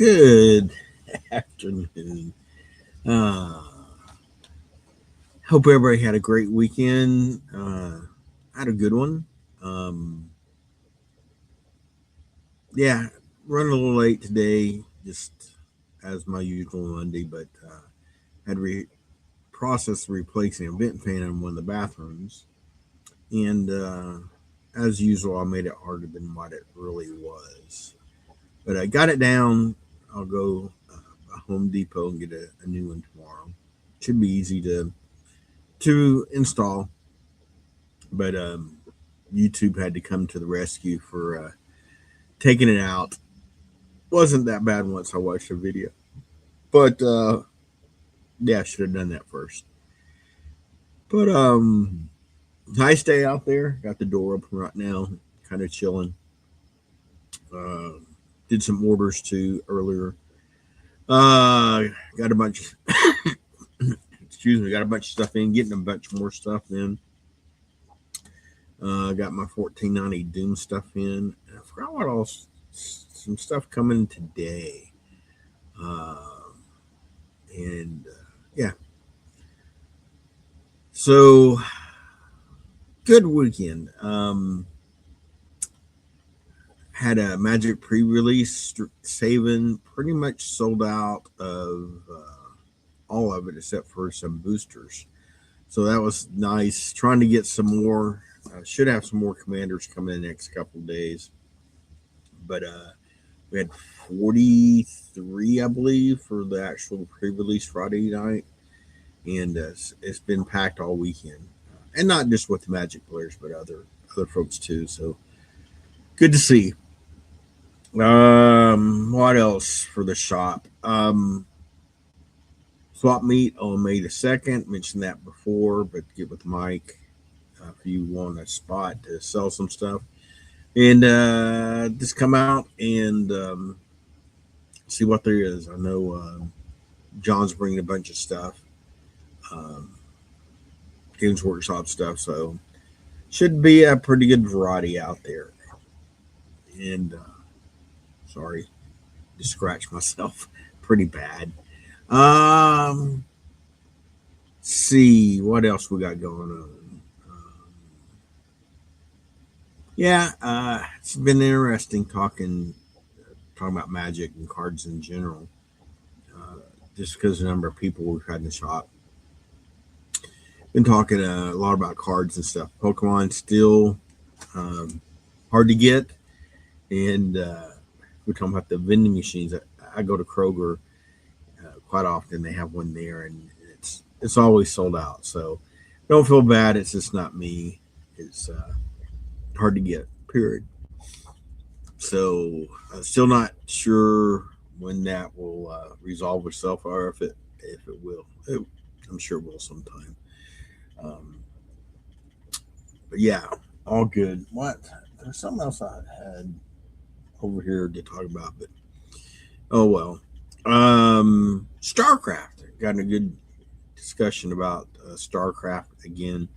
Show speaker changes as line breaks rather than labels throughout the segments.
Good afternoon. Uh, Hope everybody had a great weekend. I had a good one. Um, yeah, running a little late today, just as my usual Monday, but had processed replacing a vent fan in one of the bathrooms, and as usual, I made it harder than what it really was. But I got it down. I'll go Home Depot and get a new one tomorrow. Should be easy to install, but YouTube had to come to the rescue for taking it out. Wasn't that bad once I watched the video, but yeah, I should have done that first. But nice day out there. Got the door open right now, kind of chilling. Uh, did some orders too earlier. Got a bunch. Excuse me. Got a bunch of stuff in. Getting a bunch more stuff in. Got my 1490 Doom stuff in. And I forgot what else. Some stuff coming today. And yeah. So, good weekend. Had a Magic pre-release saving, pretty much sold out of all of it except for some boosters. So that was nice. Trying to get some more. Should have some more commanders coming in the next couple of days. But we had 43, I believe, for the actual pre-release Friday night, and it's been packed all weekend, and not just with the Magic players, but other folks too. So good to see. What else for the shop? Swap meet on May the 2nd. Mentioned that before, but get with Mike if you want a spot to sell some stuff. And just come out and see what there is. I know John's bringing a bunch of stuff, um, Games Workshop stuff, so should be a pretty good variety out there. And sorry, just scratched myself pretty bad. See what else we got going on. Yeah, it's been interesting talking about Magic and cards in general. Just because the number of people we've had in the shop. Been talking a lot about cards and stuff. Pokemon still um, hard to get, and we're talking about the vending machines. I go to Kroger quite often. They have one there, and it's always sold out. So don't feel bad. It's just not me. It's hard to get. Period. So still not sure when that will resolve itself, or if it will. I'm sure it will sometime. Um, but yeah, all good. What? There's something else I had over here to talk about, but oh well. Starcraft. Got a good discussion about Starcraft again.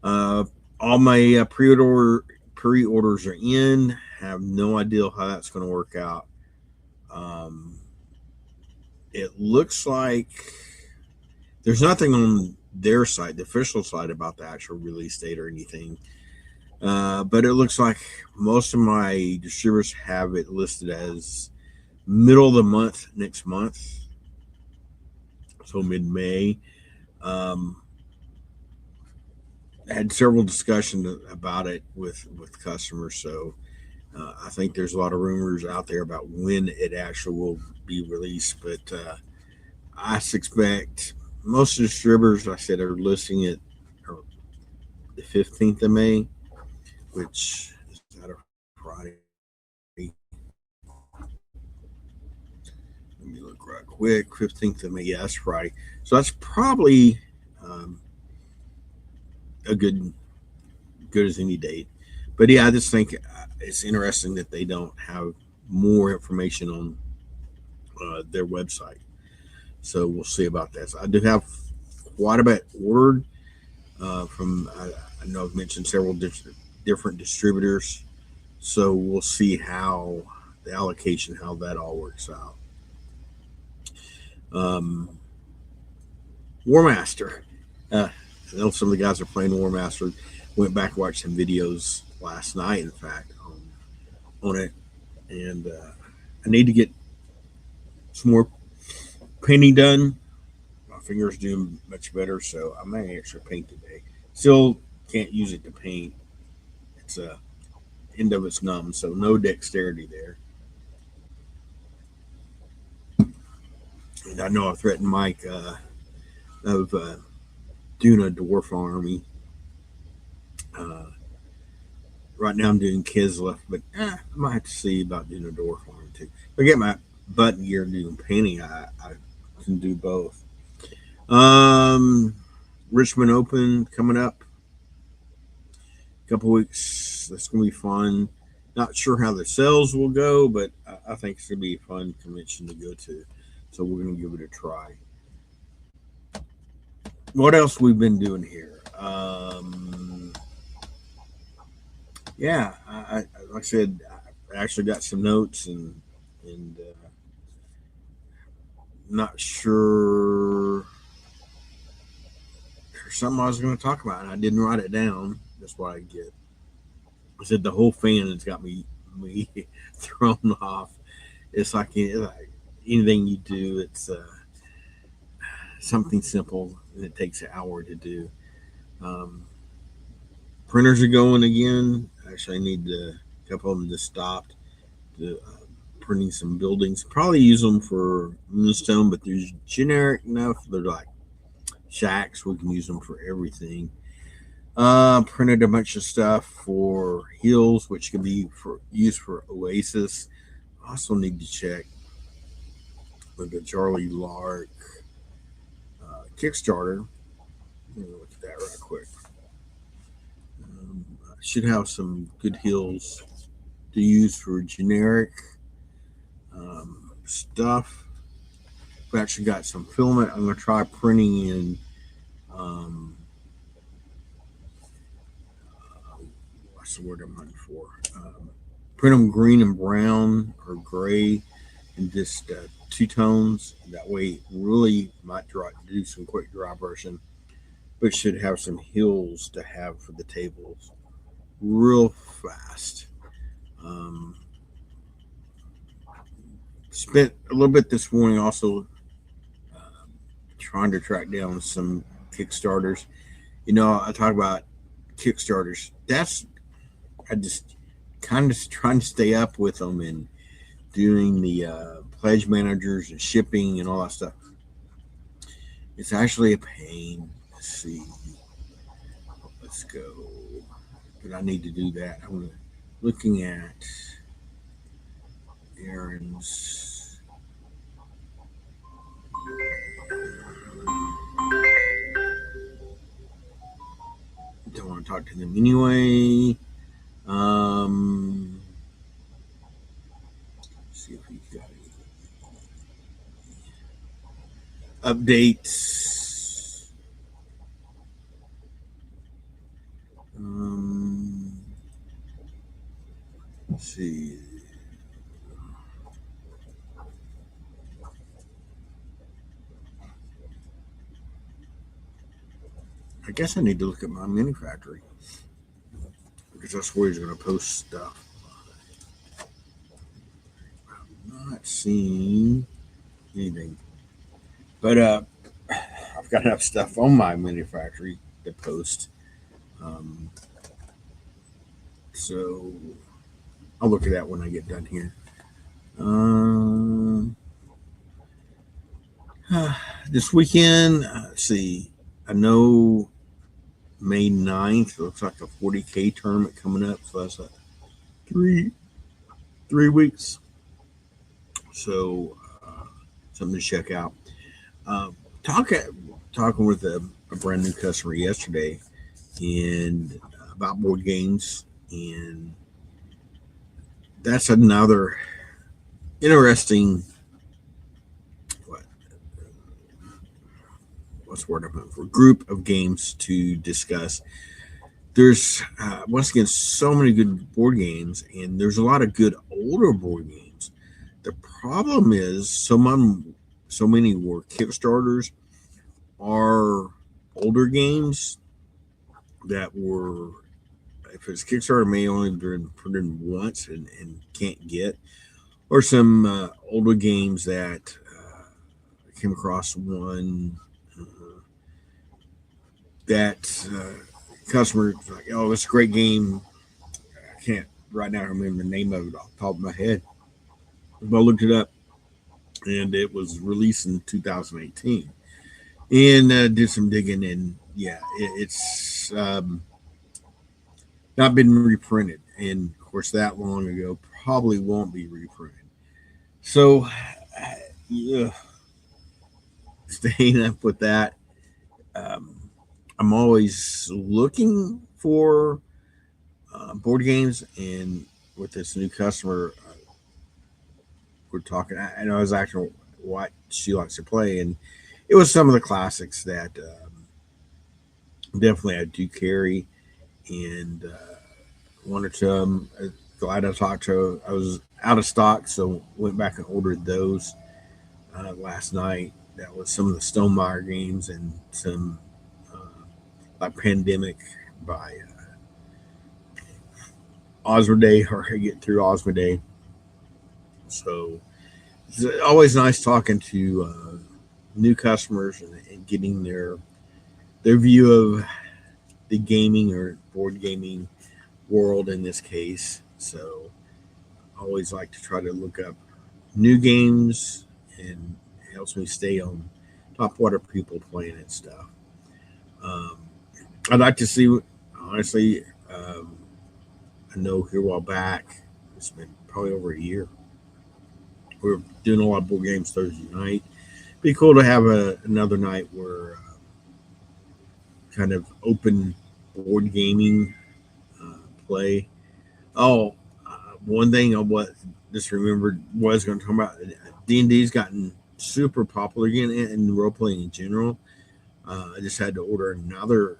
Uh, all my pre-orders are in. Have no idea how that's going to work out. Um, it looks like there's nothing on their site, the official site, about the actual release date or anything. But it looks like most of my distributors have it listed as middle of the month next month, so mid-May. Had several discussions about it with customers, so I think there's a lot of rumors out there about when it actually will be released, but I suspect most of the distributors, like I said, are listing it the 15th of May, which is not a Friday. Let me look right quick. 15th of May, yeah, that's Friday. So that's probably um, a good as any date. But yeah, I just think it's interesting that they don't have more information on their website. So we'll see about that. So I do have quite a bit ordered from. I know I've mentioned several different distributors. So we'll see how the allocation, how that all works out. Um, War Master. I know some of the guys are playing War Master. Went back and watched some videos last night, in fact, on it. And I need to get some more painting done. My fingers doing much better, so I may actually paint today. Still can't use it to paint. It's end of it's numb, so no dexterity there. And I know I threatened Mike of doing a dwarf army. Uh, right now I'm doing Kislev, but I might have to see about doing a dwarf army too. If I get my button gear doing painting, I can do both. Um, Richmond Open coming up. A couple weeks. That's gonna be fun. Not sure how the sales will go, but I think it's gonna be a fun convention to go to. So we're gonna give it a try. What else we've been doing here? Yeah, like I said, I actually got some notes and not sure there's something I was going to talk about, and I didn't write it down. That's what I get. I said the whole fan has got me thrown off. It's like anything you do, it's something simple and it takes an hour to do. Um, Printers are going again. Actually, I need a couple of them just stopped. To, printing some buildings. Probably use them for Moonstone, but there's generic enough. They're like shacks. We can use them for everything. Printed a bunch of stuff for Hills, which can be used for Oasis. Also need to check with the Charlie Lark Kickstarter. Let me look at that right quick. I should have some good Hills to use for generic stuff. We actually got some filament. I'm going to try printing in what's the word I'm looking for? Print them green and brown or gray in just two tones. That way, really might do some quick dry brushing, but should have some hills to have for the tables real fast. Spent a little bit this morning also trying to track down some Kickstarters. You know, I talk about Kickstarters. I just kind of trying to stay up with them and doing the pledge managers and shipping and all that stuff. It's actually a pain. Let's see. Let's go. But I need to do that. I'm looking at errands. Don't want to talk to them anyway. See if we got any updates. Let's see. I guess I need to look at my mini factory because that's where he's going to post stuff. I'm not seeing anything, but I've got enough stuff on my mini factory to post. So I'll look at that when I get done here. This weekend, let's see. I know May 9th looks like a 40K tournament coming up, so that's like three weeks. So something to check out. Talking with a brand new customer yesterday and about board games, and that's another interesting what's the word I'm looking for? Group of games to discuss. There's once again so many good board games, and there's a lot of good older board games. The problem is some so many were Kickstarters or older games that were, if it's Kickstarter, may only been put in once and can't get, or some older games that came across one that customer like, oh, it's a great game. I can't right now remember the name of it off the top of my head, but I looked it up, and it was released in 2018, and did some digging, and yeah, it's not been reprinted, and of course that long ago probably won't be reprinted. So, yeah, staying up with that. Um, I'm always looking for board games, and with this new customer, we're talking. I was actually what she likes to play, and it was some of the classics that definitely I do carry, and one or two of them. Glad I talked to her. I was out of stock, so went back and ordered those last night. That was some of the Stonemeyer games and some uh, like Pandemic by Osmoday, or get through Osmoday. So it's always nice talking to new customers and getting their view of the gaming or board gaming world in this case. So I always like to try to look up new games, and it helps me stay on top of what are people playing and stuff. Um, I'd like to see, honestly, I know here a while back, it's been probably over a year. We are doing a lot of board games Thursday night. Be cool to have another night where kind of open board gaming play. Oh, one thing I was just remembered was going to talk about D&D's gotten super popular again in role playing in general. I just had to order another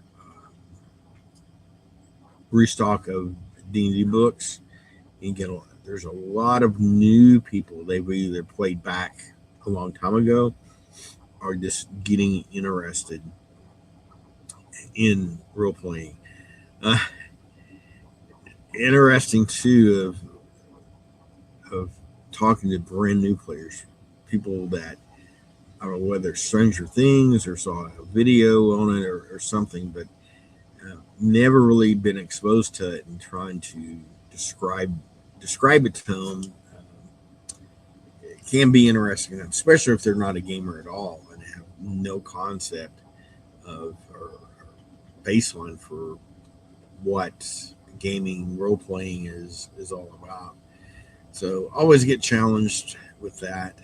restock of D&D books and get a lot. There's a lot of new people. They've either played back a long time ago or just getting interested in role playing. Uh, Interesting too of talking to brand new players, people that I don't know whether Stranger Things or saw a video on it or something, but never really been exposed to it and trying to describe it to them. It can be interesting, especially if they're not a gamer at all and have no concept of or baseline for what gaming role playing is all about. So always get challenged with that.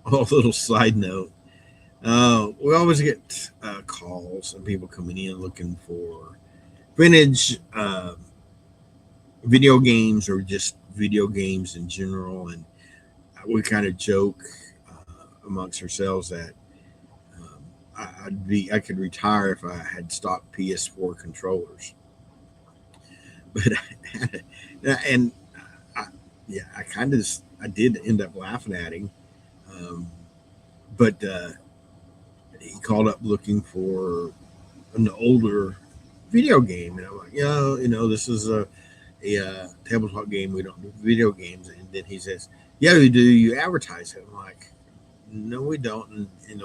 A little side note: we always get calls and people coming in looking for vintage video games or just video games in general, and we kind of joke amongst ourselves that I could retire if I had stock PS4 controllers, but and I, yeah, I kind of I did end up laughing at him, um, but he called up looking for an older video game, and I'm like, yeah, this is a tabletop game. We don't do video games, and then he says, yeah, you do. You advertise it. I'm like, no, we don't. And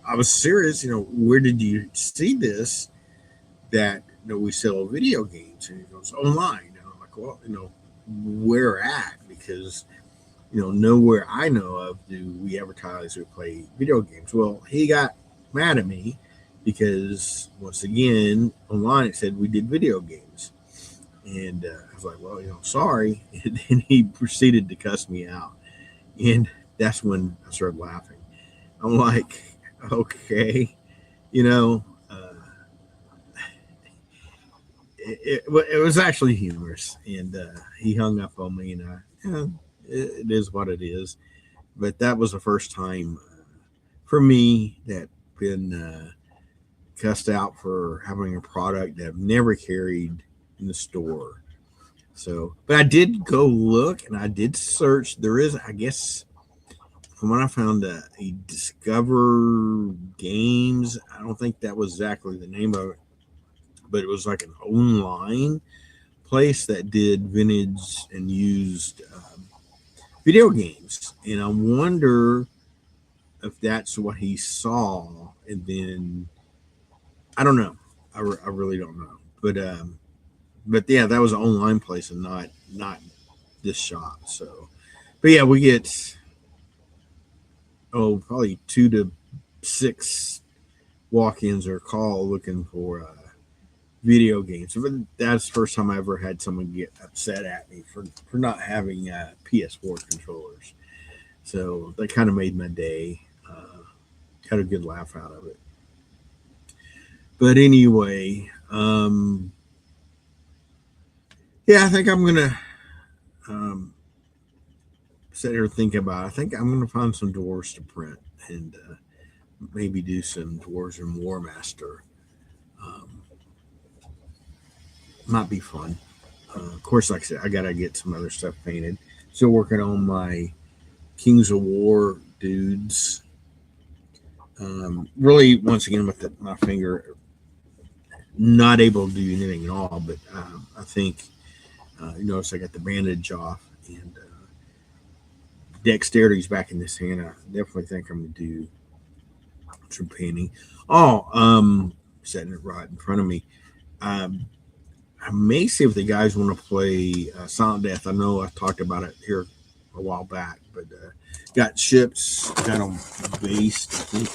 I was serious. Where did you see this? That we sell video games, and he goes online. And I'm like, well, where at? Because nowhere I know of do we advertise or play video games. Well, he got mad at me because once again online it said we did video games, and I was like, well, sorry, and then he proceeded to cuss me out, and that's when I started laughing. I'm like, okay, you know. It was actually humorous, and he hung up on me, and it is what it is. But that was the first time for me that been cussed out for having a product that I've never carried in the store. So, but I did go look and I did search. There is, I guess, from what I found, a Discover Games. I don't think that was exactly the name of it, but it was like an online place that did vintage and used video games. And I wonder if that's what he saw. And then I don't know. I really don't know. But yeah, that was an online place and not this shop. So, but yeah, we get probably 2 to 6 walk-ins or call looking for video games. But that's the first time I ever had someone get upset at me for not having PS4 controllers. So that kind of made my day. Got a good laugh out of it. But anyway, yeah, I think I'm gonna um, sit here and think about it. I think I'm gonna find some dwarves to print and maybe do some dwarves and War Master. Um, might be fun. Of course, like I said, I gotta get some other stuff painted. Still working on my Kings of War dudes. Really, once again, with my finger, not able to do anything at all. But I think you notice I got the bandage off and dexterity's back in this hand. I definitely think I'm gonna do some painting. Oh, setting it right in front of me. Um, I may see if the guys want to play Silent Death. I know I talked about it here a while back, but got ships, got them based. I think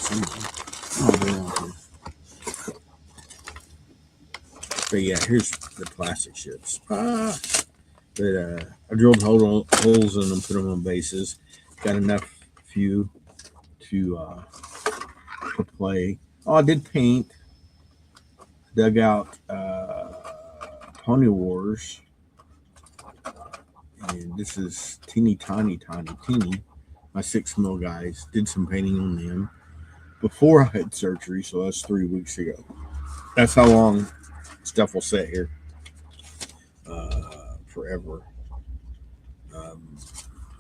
somewhere. But yeah, here's the plastic ships. But I drilled holes in them, put them on bases. Got enough few to play. Oh, I did paint. Dug out Pony Wars. And this is teeny. My 6 mil guys did some painting on them before I had surgery, so that's 3 weeks ago. That's how long stuff will sit here forever.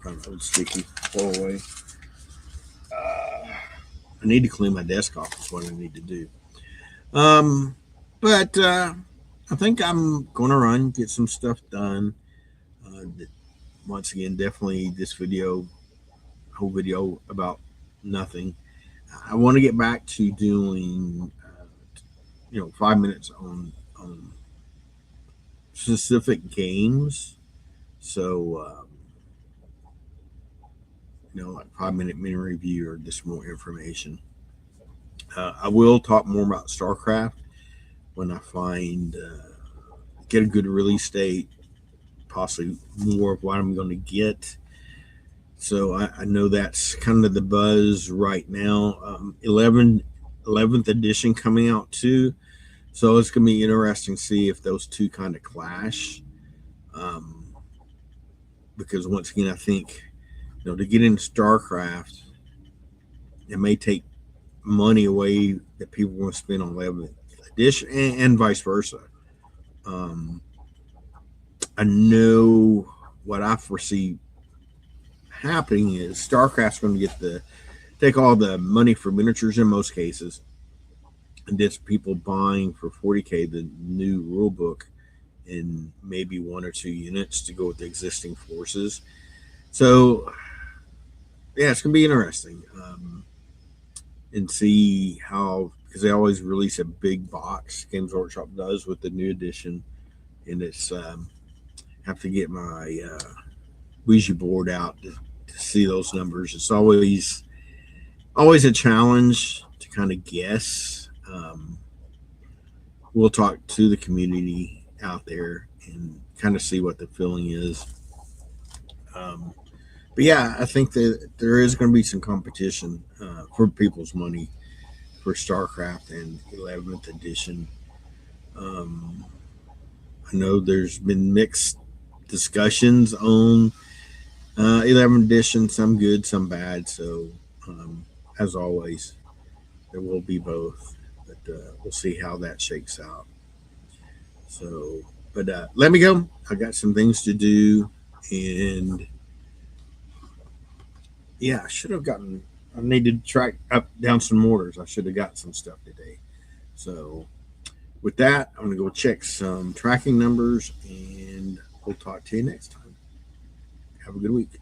Kind of old sticky, throw away. I need to clean my desk off. Is what I need to do. Um, but I think I'm going to run, get some stuff done. Once again, definitely this whole video about nothing. I want to get back to doing, 5 minutes on specific games. So, like 5 minute mini review or just more information. I will talk more about Starcraft when I find get a good release date, possibly more of what I'm going to get. So I know that's kind of the buzz right now. 11th edition coming out too. So it's going to be interesting to see if those two kind of clash. Because once again, I think, to get into StarCraft, it may take money away that people want to spend on 11th edition and vice versa. Um, I know what I foresee happening is StarCraft's going to take all the money for miniatures in most cases, and just people buying for 40K the new rule book and maybe 1 or 2 units to go with the existing forces. So yeah, it's going to be interesting and see how, because they always release a big box. Games Workshop does with the new edition, and it's have to get my Ouija board out to see those numbers. It's always a challenge to kind of guess. We'll talk to the community out there and kind of see what the feeling is. But yeah, I think that there is going to be some competition for people's money for StarCraft and 11th edition. Um, I know there's been mixed discussions on 11th edition, some good, some bad. So, as always, there will be both, but we'll see how that shakes out. So, but let me go. I got some things to do, and Yeah, I should have gotten. I need to track up down some orders. I should have got some stuff today. So with that, I'm going to go check some tracking numbers, and we'll talk to you next time. Have a good week.